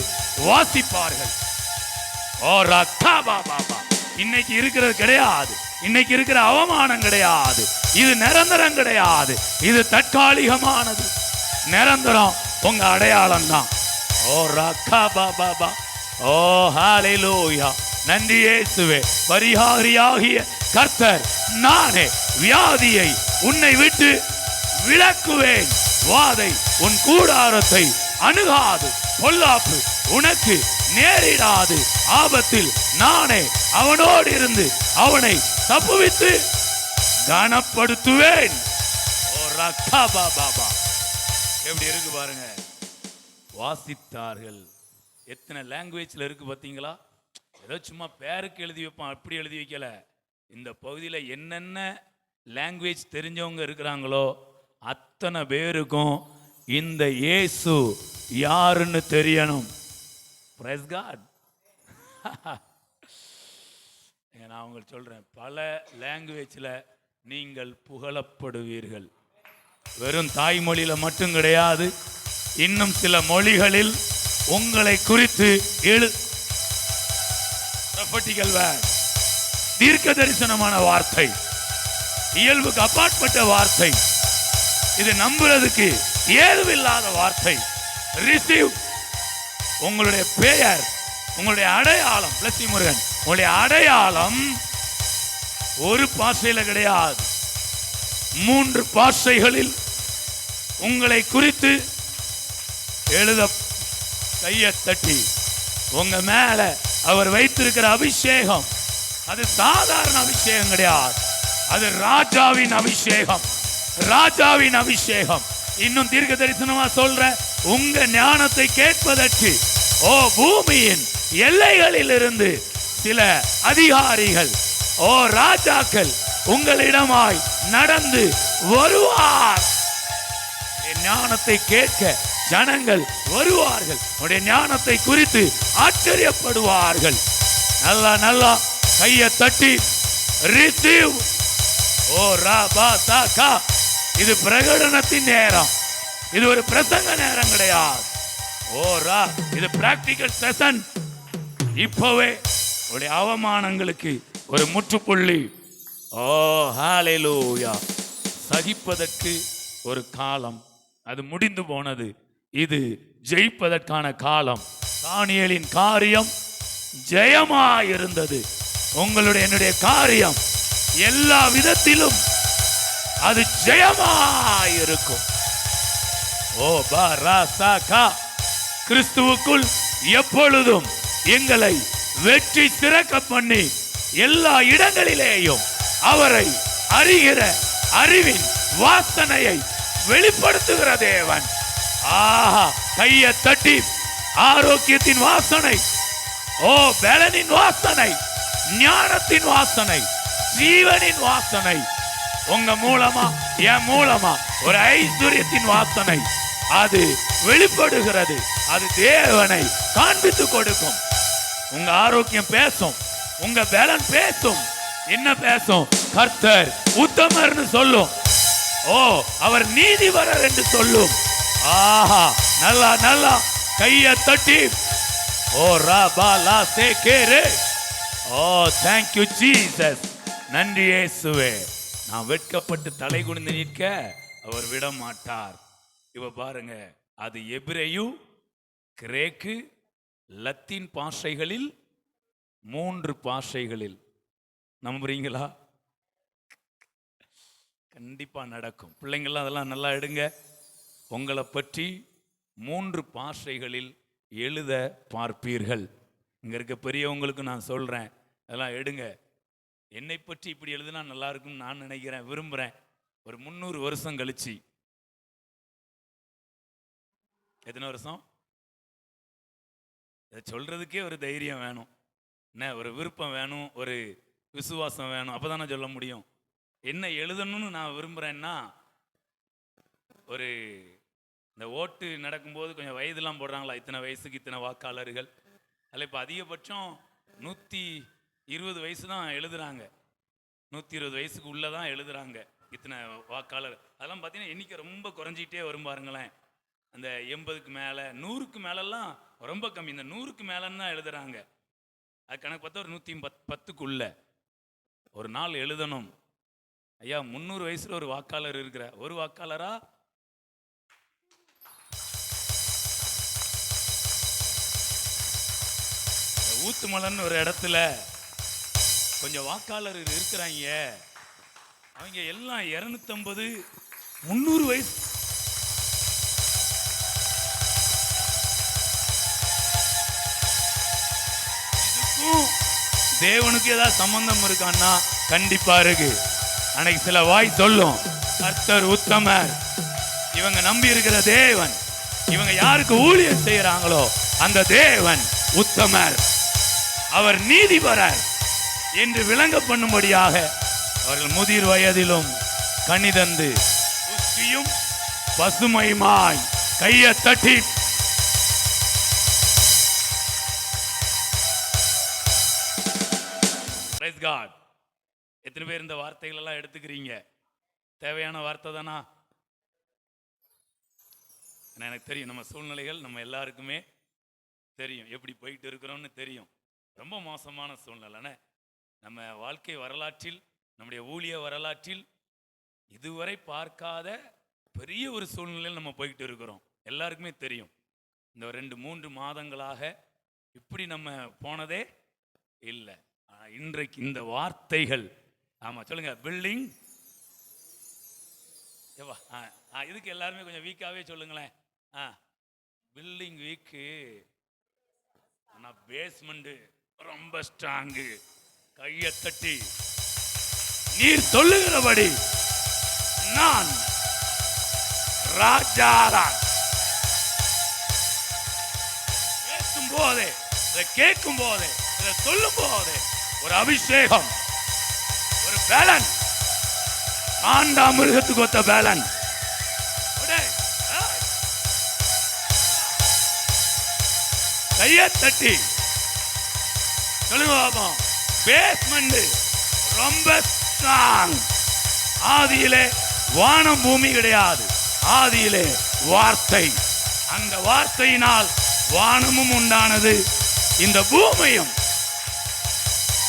வாசிப்பார்கள். ஓ ரத்தா பாபா, இன்னைக்கு இருக்கிறது கிடையாது, இன்னைக்கு இருக்கிற அவமானம் கிடையாது, இது நிரந்தரம் கிடையாது, இது தற்காலிகமானது. நிரந்தரம் உங்க அடையாளம் தான். ஓ ரக்கா பாபா, ஓ ஹalleluya. நன்றி இயேசுவே. பரிகாரியாகிய கர்த்தர் நானே வியாதியை உன்னை விட்டு விலக்குவேன். வாதை உன் கூடாரத்தை அணுகாது, பொல்லாப்பு உனக்கு நேரிடாது. ஆபத்தில் நானே அவனோடு இருந்து அவனை தப்புவித்து கனப்படுத்துவேன். ஓ ரக்கா பாபா. எப்படி இருக்கு பாருங்க. வாசித்தார்கள். எத்தனை லாங்குவேஜ்ல இருக்கு பார்த்தீங்களா? ஏதோ சும்மா பேருக்கு எழுதி வைப்பான், அப்படி எழுதி வைக்கல. இந்த பகுதியில் என்னென்ன லாங்குவேஜ் தெரிஞ்சவங்க இருக்கிறாங்களோ அத்தனை பேருக்கும் இந்த இயேசு யாருன்னு தெரியணும். Praise God. நான் உங்களுக்கு சொல்றேன், பல லாங்குவேஜ்ல நீங்கள் புகழப்படுவீர்கள். வெறும் தாய்மொழியில மட்டும் கிடையாது, இன்னும் சில மொழிகளில் உங்களை குறித்து தீர்க்க தரிசனமான வார்த்தை, இயல்புக்கு அப்பாற்பட்ட வார்த்தை, இது நம்புறதுக்கு ஏதுவில்லாத வார்த்தை. ரிசீவ். உங்களுடைய பெயர், உங்களுடைய அடையாளம், பிளஸி முருகன், உங்களுடைய அடையாளம் ஒரு பாஷையில கிடையாது, 3 பாஷைகளில் உங்களை குறித்து எழுத. கையை தட்டி உங்க மேல அவர் வைத்திருக்கிற அபிஷேகம் அது சாதாரண அபிஷேகம் கிடையாது. அது ராஜாவின் அபிஷேகம், ராஜாவின் அபிஷேகம். இன்னும் தீர்க்க தரிசனமா சொல்ற, உங்க ஞானத்தை கேட்பதற்கு ஓ பூமியின் எல்லைகளில் இருந்து சில அதிகாரிகள், ஓ ராஜாக்கள் உங்களிடமாய் நடந்து வருவார். ஞானத்தை கேட்க ஜனங்கள் வருவார்கள். உடைய ஞானத்தை குறித்து ஆச்சரியப்படுவார்கள். நல்லா நல்லா கையை தட்டி ரிசீவ். ஓ ராபா சாகா. இது பிரகடனத்தின் நேரம், இது ஒரு பிரசங்க நேரம் கிடையாது. ஓ ரா, இது பிராக்டிகல் செஷன். இப்பவே உடைய அவமானங்களுக்கு ஒரு முற்றுப்புள்ளி. ஓ ஹalleluya. சகிப்பதற்கு ஒரு காலம், அது முடிந்து போனது. இது ஜெயிப்பதற்கான காலம். தானியேலின் காரியம் ஜெயமாயிருந்தது. உங்களுடைய என்னுடைய காரியம் எல்லா விதத்திலும் அது ஜெயமாயிருக்கும். ஓ பாராசாகா. கிறிஸ்துவுக்குள் எப்பொழுதும் எங்களை வெற்றி சிறக்க பண்ணி எல்லா இடங்களிலேயும் அவரை அறிகிற அறிவின் வாசனையை வெளிப்படுத்துகிற தேவன். ஆஹா, கையை தட்டி ஆரோக்கியத்தின் வாசனை, ஓ பலனின் வாசனை, ஞானத்தின் வாசனை, ஜீவனின் வாசனை உங்க மூலமா என் மூலமா ஒரு ஐஸ்வர்யத்தின் வாசனை அது வெளிப்படுகிறது. அது தேவனை காண்பித்து கொடுக்கும். உங்க ஆரோக்கியம் பேசும், உங்க பலன் பேசும். என்ன பேசும்? கர்த்தர் உத்தமர்னு சொல்லும். ஓ அவர் நீதிபரர் என்று சொல்லும். ஆஹா, நல்லா நல்லா கையை தட்டி ஓ ராபா லா சேகேரே. ஓ thank you Jesus. நன்றி இயேசுவே. நான் வெட்கப்பட்டு தலை குனிந்து நிற்க அவர் விட மாட்டார். இவ பாருங்க, அது எபிரேயு, கிரேக்கு, லத்தீன் பாஷைகளில் 3 பாஷைகளில். நம்புறீங்களா? கண்டிப்பா நடக்கும். பிள்ளைங்கள்லாம் அதெல்லாம் நல்லா எடுங்க. உங்களை பற்றி 3 பாஷைகளில் எழுத பார்ப்பீர்கள். இங்க இருக்க பெரியவங்களுக்கு நான் சொல்றேன், அதெல்லாம் எடுங்க. என்னை பற்றி இப்படி எழுதுனா நல்லா இருக்கும்னு நான் நினைக்கிறேன், விரும்புறேன். ஒரு 300 வருஷம் கழிச்சு, எத்தனை வருஷம்? இதை சொல்றதுக்கே ஒரு தைரியம் வேணும், என்ன ஒரு விருப்பம் வேணும், ஒரு விசுவாசம் வேணும். அப்பதானே சொல்ல முடியும். என்ன எழுதணும்னு நான் விரும்புறேன்னா, ஒரு இந்த ஓட்டு நடக்கும்போது கொஞ்சம் வயதுலாம் போடுறாங்களா, இத்தனை வயசுக்கு இத்தனை வாக்காளர்கள். அதில் இப்போ அதிகபட்சம் 120 வயசு தான் எழுதுறாங்க. 120 வயசுக்கு உள்ளதான் எழுதுறாங்க இத்தனை வாக்காளர். அதெல்லாம் பார்த்தீங்கன்னா எண்ணிக்கை ரொம்ப குறைஞ்சிட்டே வரும் பாருங்களேன். அந்த 80க்கு மேலே 100க்கு மேலெல்லாம் ரொம்ப கம்மி. இந்த 100க்கு மேலேன்னு தான் எழுதுறாங்க. அது கணக்கு பார்த்தா ஒரு 110க்குள்ள ஒரு நாள் எழுதணும். ஐயா 300 வயசுல ஒரு வாக்காளர் இருக்கிற, ஒரு வாக்காளரா ஊத்துமலன்னு ஒரு இடத்துல கொஞ்சம் வாக்காளர் இருக்கிறாங்க. அவங்க எல்லாம் 250 300 வயசு. இதுக்கும் தேவனுக்கு ஏதாவது சம்பந்தம் இருக்கான்னா கண்டிப்பா இருக்கு. அன்னைக்கு சில வாய் சொல்லும், கர்த்தர் உத்தமர். இவங்க நம்பி இருக்கிற தேவன், இவங்க யாருக்கு ஊழியம் செய்யறாங்களோ அந்த தேவன் உத்தமர், அவர் நீதிபரர் என்று விளங்க பண்ணும்படியாக அவர்கள் முதிர் வயதிலும் கனிதந்து புஷ்டியும் பசுமையுமாய் கையை தட்டி Praise God. எத்தனை பேர் இந்த வார்த்தைகள் எல்லாம் எடுத்துக்கிறீங்க? தேவையான வார்த்தை தானா? எனக்கு தெரியும் நம்ம சூழ்நிலைகள் நம்ம எல்லாருக்குமே தெரியும், எப்படி போயிட்டு இருக்கிறோம்னு தெரியும். ரொம்ப மோசமான சூழ்நிலைன்னு நம்ம வாழ்க்கை வரலாற்றில், நம்முடைய ஊழிய வரலாற்றில் இதுவரை பார்க்காத பெரிய ஒரு சூழ்நிலையில் நம்ம போய்கிட்டு இருக்கிறோம். எல்லாருக்குமே தெரியும். இந்த 2-3 மாதங்களாக இப்படி நம்ம போனதே இல்லை. இன்றைக்கு இந்த வார்த்தைகள், ஆமா சொல்லுங்க, பில்டிங். இதுக்கு எல்லாருமே கொஞ்சம் வீக்காவே சொல்லுங்களேன். பில்டிங் வீக்கு, ஆனால் பேஸ்மெண்ட் ரொம்ப ஸ்ட்ராங்கு. கையை தட்டி நீர் சொல்லுகிறபடி நான் ராஜாதான். பேசும் போதே, இதை கேட்கும் போதே, இதை சொல்லும் போதே ஒரு அபிஷேகம், ஒரு பேலன், ஆண்டா மிருகத்துக்கு ஒத்த பேலன். கையை தட்டி சொல்லுங்க பாப்போம். பேஸ்மெண்ட் ரொம்ப ஸ்ட்ராங். ஆதியிலே வானம் பூமி கிடையாது, ஆதியிலே வார்த்தை. அந்த வார்த்தையினால் வானமும் உண்டானது, இந்த பூமியும்.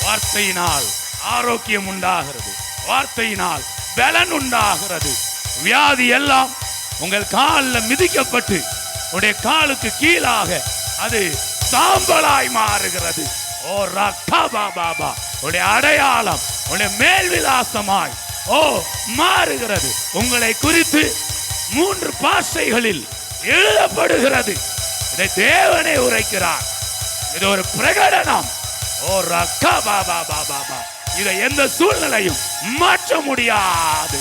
வார்த்தையினால் ஆரோக்கியம் உண்டாகிறது, வார்த்தையினால் பலன் உண்டாகிறது. வியாதி எல்லாம் உங்கள் காலில் மிதிக்கப்பட்டு உடைய காலுக்கு கீழாக அது சாம்பலாய் மாறுகிறது. ஓ ரக்கா பாபா, உடைய அடையாளம் உடைய மேல் விலாசமாய் மாறுகிறது. உங்களை குறித்து 3 பாஷைகளில் எழுதப்படுகிறது. இதை தேவனே உரைக்கிறார். இது ஒரு பிரகடனம். ஓ ரக்கா பாபா பாபா, இதை எந்த சூழ்நிலையும் மாற்ற முடியாது.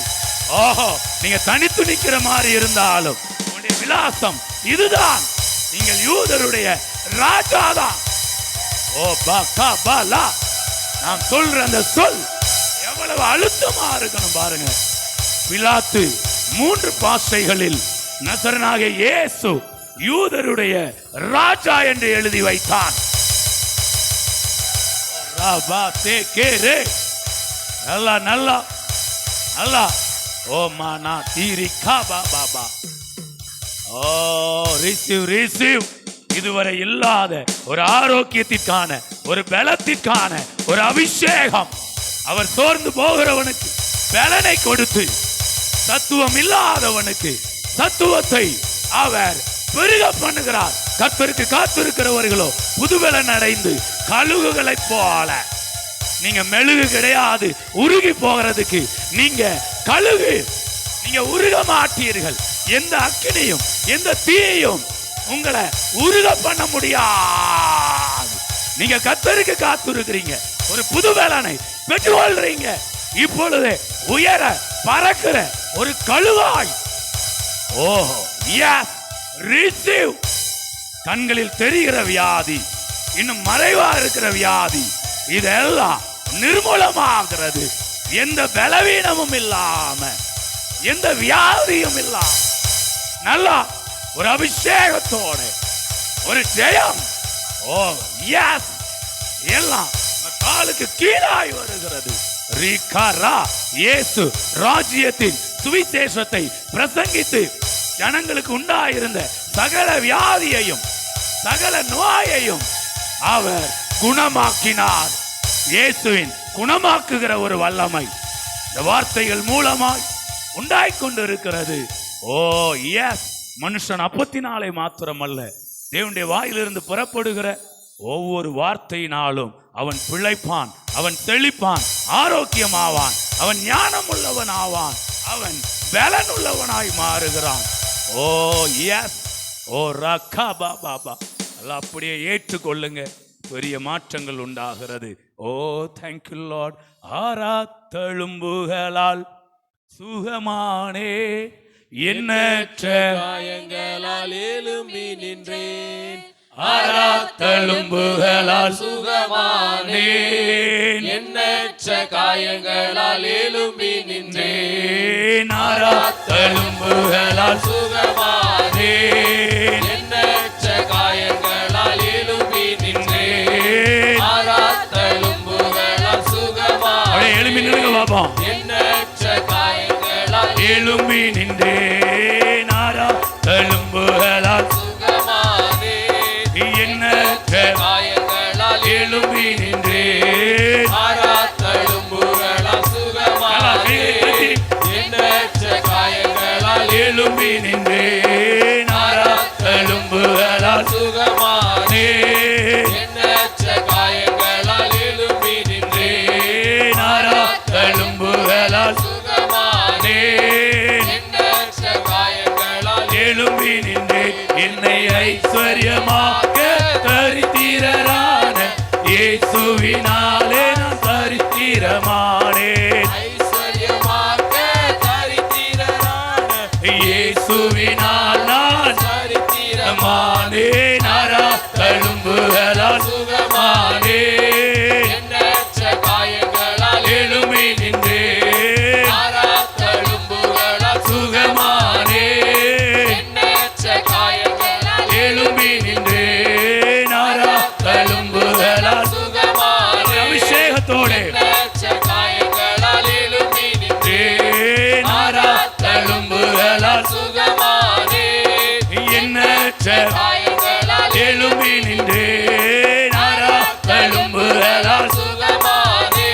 ஓஹோ, நீங்க தனித்து நிக்கிற மாதிரி இருந்தாலும் உங்களுடைய விலாசம் இதுதான். நீங்கள் யூதருடைய ராஜாதான். ஓ பாக்கா பாலா, நான் சொல்ற அந்த சொல் எவ்வளவு அழுத்தமா இருக்கணும் பாருங்க. பிலாத்து 3 பாஷைகளில் நசரனாகிய இயேசு யூதருடைய ராஜா என்று எழுதி வைத்தான். நல்லா நல்லா நல்லா. ஓ மானா தீரி காபா பாபா. ஓ ரிசீவ் ரிசீவ். இதுவரை இல்லாத ஒரு ஆரோக்கியத்திற்கான, ஒரு பலத்திற்கான ஒரு அபிஷேகம். அவர் சோர்ந்து போகிறவனுக்கு பலனை கொடுத்து, தத்துவம் இல்லாதவனுக்கு தத்துவத்தை அவர் பெருக பண்ணுகிறார். கர்த்தருக்கு காத்திருக்கிறவர்களோ புதுபலன் அடைந்து கழுகுகளை போல. நீங்க மெழுகு கிடையாது உருகி போகிறதுக்கு. நீங்க கழுகு, நீங்க உருக மாட்டீர்கள். எந்த அக்கினியும் எந்த தீயையும் உங்களை உருக பண்ண முடியாது. நீங்க கர்த்தருக்கு காத்திருக்கிறீங்க, ஒரு புது வேலனை பெற்றுக்கொள்றீங்க. இப்பொழுது உயர பறக்கிற ஒரு கழுவாய். ஓ எஸ், ரிசீவ். கண்களில் தெரிகிற வியாதி, இன்னும் மறைவா இருக்கிற வியாதி, இதெல்லாம் நிர்மூலமாகிறது. எந்த பலவீனமும் இல்லாம, எந்த வியாதியும் இல்லாம, நல்லா ஒரு அபிஷேகத்தோட ஒரு ஜெயம். ஓ எஸ், எல்லாம் காலுக்கு கீழாய் வருகிறது. இயேசு ராஜ்யத்தின் சுவிசேஷத்தை பிரசங்கித்து ஜனங்களுக்கு உண்டாயிருந்த சகல வியாதியையும் சகல நோயையும் அவர் குணமாக்கினார். இயேசுவின் குணமாக்குகிற ஒரு வல்லமை இந்த வார்த்தைகள் மூலமாய் உண்டாய் கொண்டிருக்கிறது. ஓ எஸ், மனுஷன் அப்பத்தினாலே மாத்திரமல்ல, தேவனுடைய வாயிலிருந்து புறப்படுகிற ஒவ்வொரு வார்த்தையினாலும் அவன் பிழைப்பான், அவன் தெளிப்பான், ஆரோக்கியமாவான், அவன் ஞானம் உள்ளவன் ஆவான், அவன் பலன் உள்ளவனாய் மாறுகிறான். ஓ எஸ், ஓ ரக்கா பாபா, எல்லாம் அப்படியே ஏற்றுக்கொள்ளுங்க. பெரிய மாற்றங்கள் உண்டாகிறது. ஓ தேங்க்யூ லார்ட். ஆராத்தழும்புகளால் சுகமானே, எண்ணற்ற காயங்களால் எழும்பி நின்றேன். ஆராத்தழும்புகளால் சுகமானேன். எண்ணற்ற காயங்களால் எழும்பி நின்றேன். ஆராத்தழும்புகளால் சுகமானேன். எண்ணற்ற காயங்களால் எழும்பி நின்றேன். ஆராத்தழும்புகளால் சுகமானேன். எழும்பி நின்றுங்க பாப்பா. எண்ணற்ற காயங்களால் எழும்பி நின்றேன். ஆராத்தழும்புகளால் காயங்களால் எழும்பி நின்றேன். ஆராத்தழும்புகளால் சுகமானேன். எண்ணற்ற காயங்களால் எழும்பி நின்றேன். ஆராத்தழும்புகளால் சுகமானேன். எண்ணற்ற காயங்களால் எழும்பி நின்றேன். ஆராத்தழும்புகளால் சுகமானேன். எண்ணற்ற காயங்களால் எழும்பி நின்றேன். என்னை ஐஸ்வர்யமாக்க தரித்திரரான இயேசுவினாலே நான் தரித்திரமானேன். எண்ணற்ற காயங்களால் எழும்பி நின்றேன் நாரா தழும்புகளால் சுகமானே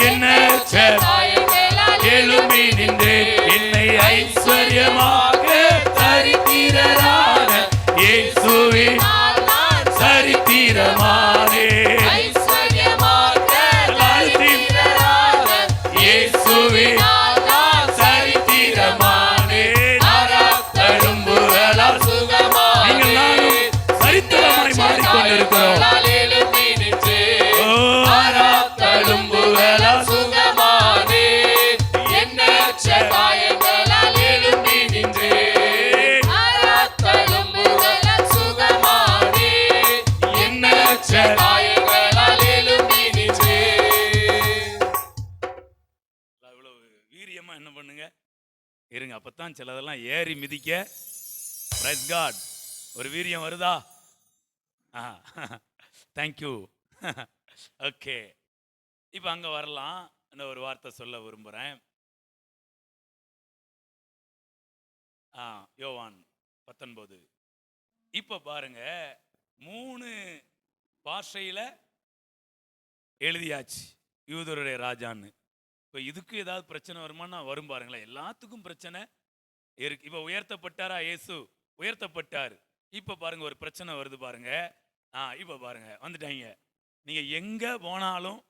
எண்ணற்ற காயங்களால் எழும்பி நின்றேன் என்னை ஐஸ்வர்யமாக சரித்திரரான இயேசுவின் நான் சரித்திரமானே ஐஸ்வர்யமாக சரித்திரரான இயேசுவின் நான் சரித்திரமானே நாரா தழும்புகளால் சுகமானே நீங்கள் நானும் சரித்திரமாய் மாறிக்கொண்டிருக்கிறோம். எழும்பி நின்றேன் ஓ நாரா தழும்புகளால் சுகமானே எண்ணற்ற காயங்களால் எழும்பி நின்றேன் தழும்புகளால் சுகமானே எண்ணற்ற காயங்களால் எழும்பி நின்றேன். அவ்வளவு வீரியமா என்ன பண்ணுங்க இருங்க, அப்பதான் சிலதெல்லாம் ஏறி மிதிக்க. Praise God. ஒரு வீரியம் வருதா? தேங்க்யூ. ஓகே, இப்போ அங்க வரலாம். இந்த ஒரு வார்த்தை சொல்ல விரும்புறேன். யோவான் 19. இப்ப பாருங்க, 3 பாஷையில எழுதியாச்சு யூதருடைய ராஜான்னு. இப்போ இதுக்கு ஏதாவது பிரச்சனை வருமானா வரும் பாருங்களேன். எல்லாத்துக்கும் பிரச்சனை இருக்கு. இப்போ உயர்த்தப்பட்டாரா இயேசு? உயர்த்தப்பட்டார். இப்போ பாருங்க ஒரு பிரச்சனை வருது பாருங்க. இப்போ பாருங்க வந்துட்டாங்க. நீங்க எங்க போனாலும்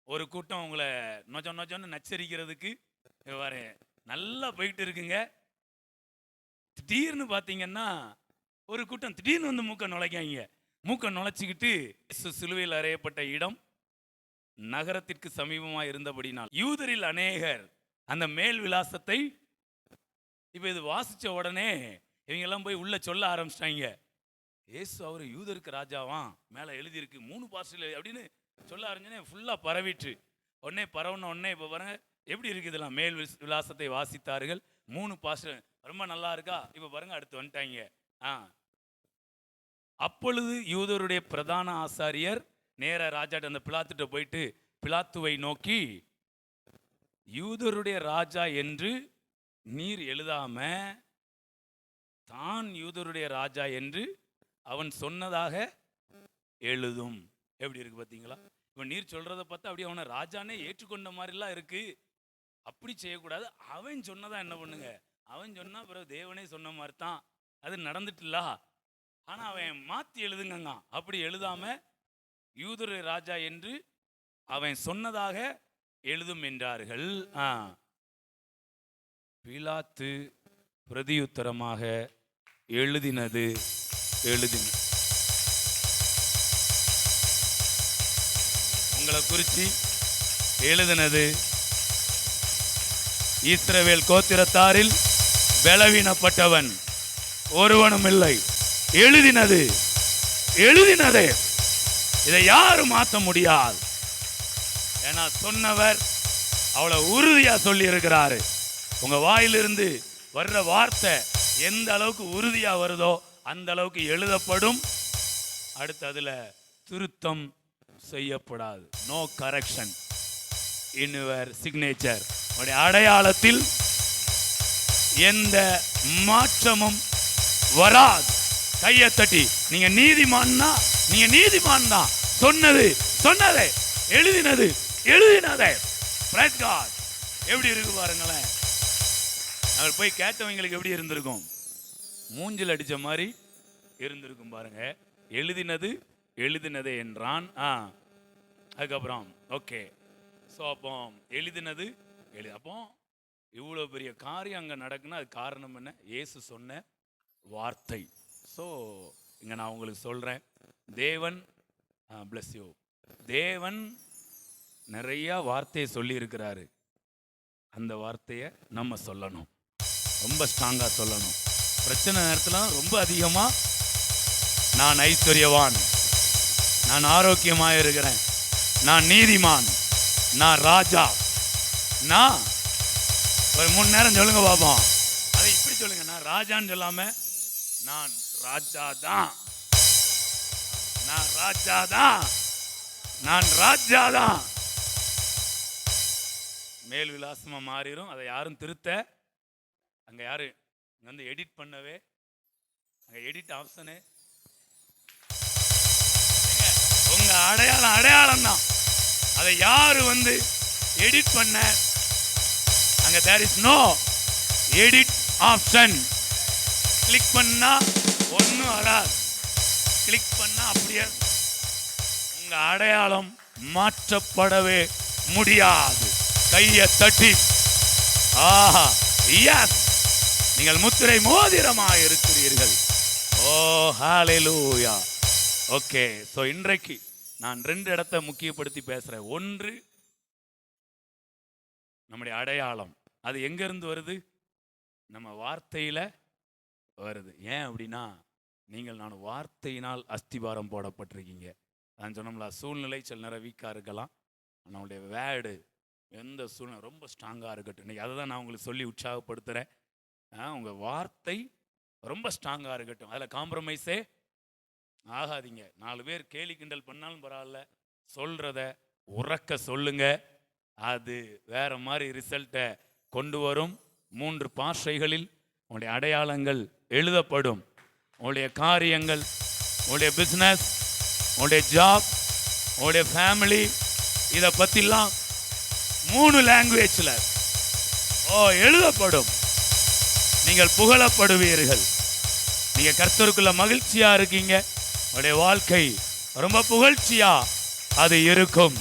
ஒரு கூட்டம் உங்களை நொஜ நொஜன்னு நச்சரிக்கிறதுக்கு பாரு நல்லா போயிட்டு இருக்குங்க. திடீர்னு பார்த்தீங்கன்னா ஒரு கூட்டம் திடீர்னு வந்து மூக்க நுழைக்காங்க. மூக்க நுழைச்சிக்கிட்டு சிலுவையில் அறையப்பட்ட இடம் நகரத்திற்கு சமீபமாக இருந்தபடினால் யூதரில் அநேகர் அந்த மேல் விலாசத்தை இப்போ இது வாசிச்ச உடனே இவங்க எல்லாம் போய் உள்ள சொல்ல ஆரம்பிச்சிட்டாங்க. ஏசு அவர் யூதருக்கு ராஜாவான், மேலே எழுதியிருக்கு 3 பாஷையில் அப்படின்னு சொல்ல ஆரம்பிச்சோன்னே ஃபுல்லாக பரவிட்டு உடனே பரவுன உடனே இப்போ பாருங்க எப்படி இருக்குது இதெல்லாம். மேல் விலாசத்தை வாசித்தார்கள் 3 பாஷை. ரொம்ப நல்லா இருக்கா? இப்போ பாருங்க அடுத்து வந்துட்டாங்க. அப்பொழுது யூதருடைய பிரதான ஆசாரியர் நேர ராஜாட்ட அந்த பிலாத்துட்ட போயிட்டு பிலாத்துவை நோக்கி, யூதருடைய ராஜா என்று நீர் எழுதாம தான் யூதருடைய ராஜா என்று அவன் சொன்னதாக எழுதும். எப்படி இருக்கு பார்த்தீங்களா? இவன் நீர் சொல்றதை பார்த்தா அப்படியே அவனை ராஜானே ஏற்றுக்கொண்ட மாதிரிலாம் இருக்கு. அப்படி செய்யக்கூடாது. அவன் சொன்னதா என்ன பண்ணுங்க, அவன் சொன்னா பிறகு தேவனே சொன்ன மாதிரி தான் அது நடந்துட்டுல. ஆனா அவன் மாத்தி எழுதுங்க. அப்படி எழுதாம யூதருடைய ராஜா என்று அவன் சொன்னதாக எழுதும் என்றார்கள். பிலாத்து பிரதியுத்தரமாக எழுதினது உங்களை குறித்து எழுதினது இஸ்ரவேல் கோத்திரத்தாரில் பலவீனப்பட்டவன் ஒருவனும் இல்லை. எழுதினதே இதை யாரும் மாற்ற முடியாது. ஏன்னா சொன்னவர் அவ்வளவு உறுதியா சொல்லி இருக்கிறாரு. உங்க வாயிலிருந்து வர்ற வார்த்தை எந்த அளவுக்கு உறுதியா வருதோ அந்த அளவுக்கு எழுதப்படும். அடுத்து அதுல திருத்தம் செய்யப்படாது. No correction in your signature. உடைய அடையாளத்தில் எந்த மாற்றமும் வராது. கையை தட்டி நீங்க நீதிமான் தான். சொன்னதே எழுதினதே. Praise God. எப்படி இருக்கு பாருங்களேன். அவர் போய் கேட்டவங்களுக்கு எப்படி இருந்திருக்கும்? மூஞ்சில் அடிச்ச மாதிரி இருந்திருக்கும் பாருங்க. எழுதினதே என்றான். அதுக்கப்புறம் ஓகே. ஸோ அப்போ எழுதினது அப்போ இவ்வளோ பெரிய காரியம் அங்கே நடக்குன்னா அது காரணம் என்ன? இயேசு சொன்ன வார்த்தை. ஸோ இங்கே நான் உங்களுக்கு சொல்கிறேன், தேவன் பிளஸ் யூ. தேவன் நிறையா வார்த்தையை சொல்லி இருக்கிறாரு. அந்த வார்த்தையை நம்ம சொல்லணும், ரொம்ப ஸ்ட்ராங்காக சொல்லணும். பிரச்சனை நேரத்தில் ரொம்ப அதிகமாக நான் ஐஸ்வர்யவான், நான் ஆரோக்கியமாக இருக்கிறேன், நான் நீதிமான், நான் ராஜா, நான் ஒரு 3 நேரம் சொல்லுங்க பாப்போம். அதை இப்படி சொல்லுங்க. நான் ராஜான்னு சொல்லாம நான் ராஜாதான். மேல் விலாசமா மாறிடும். அதை யாரும் திருத்த, அங்க யாரு வந்து எடிட் பண்ணவே எடிட் ஆப்ஷனு உங்க அடையாளம் தான். அதை யாரு வந்து எடிட் பண்ண? அங்க there is no edit option. Click பண்ணா ஒன்றும் வராது. கிளிக் பண்ணா அப்படியே உங்க அடையாளம் மாற்றப்படவே முடியாது. கையை தட்டி ஆஹா எஸ், நீங்கள் முத்திரை மோதிரமாக இருக்கிறீர்கள். ஓ ஹalleluya. ஓகே, ஸோ இன்றைக்கு நான் 2 இடத்தை முக்கியப்படுத்தி பேசுறேன். ஒன்று, நம்முடைய அடையாளம். அது எங்க இருந்து வருது? நம்ம வார்த்தையில வருது. ஏன் அப்படின்னா, நீங்கள் நான் வார்த்தையினால் அஸ்திபாரம் போடப்பட்டிருக்கீங்க. நான் சொன்னோம்ல, சூழ்நிலை சில நேரம் வீக்காக இருக்கலாம், நம்மளுடைய வேர்டு எந்த சூழ்நிலை ரொம்ப ஸ்ட்ராங்காக இருக்கட்டும். இன்னைக்கு அதை தான் நான் உங்களுக்கு சொல்லி உற்சாகப்படுத்துகிறேன். உங்கள் வார்த்தை ரொம்ப ஸ்ட்ராங்காக இருக்கட்டும். அதில் காம்ப்ரமைஸே ஆகாதீங்க. 4 பேர் கேலி கிண்டல் பண்ணாலும் பரவாயில்ல, சொல்கிறத உறக்க சொல்லுங்க. அது வேற மாதிரி ரிசல்ட்டை கொண்டு வரும். 3 பாஷைகளில் உங்களுடைய அடையாளங்கள் எழுதப்படும். உங்களுடைய காரியங்கள், உங்களுடைய பிஸ்னஸ், உங்களுடைய ஜாப், உங்களுடைய ஃபேமிலி, இதை பற்றிலாம் 3 லாங்குவேஜில் எழுதப்படும். நீங்கள் புகழப்படுவீர்கள். நீங்கள் கர்த்தருக்குள்ள மகிழ்ச்சியாக இருக்கீங்க. உங்களுடைய வாழ்க்கை ரொம்ப புகழ்ச்சியா அது இருக்கும்.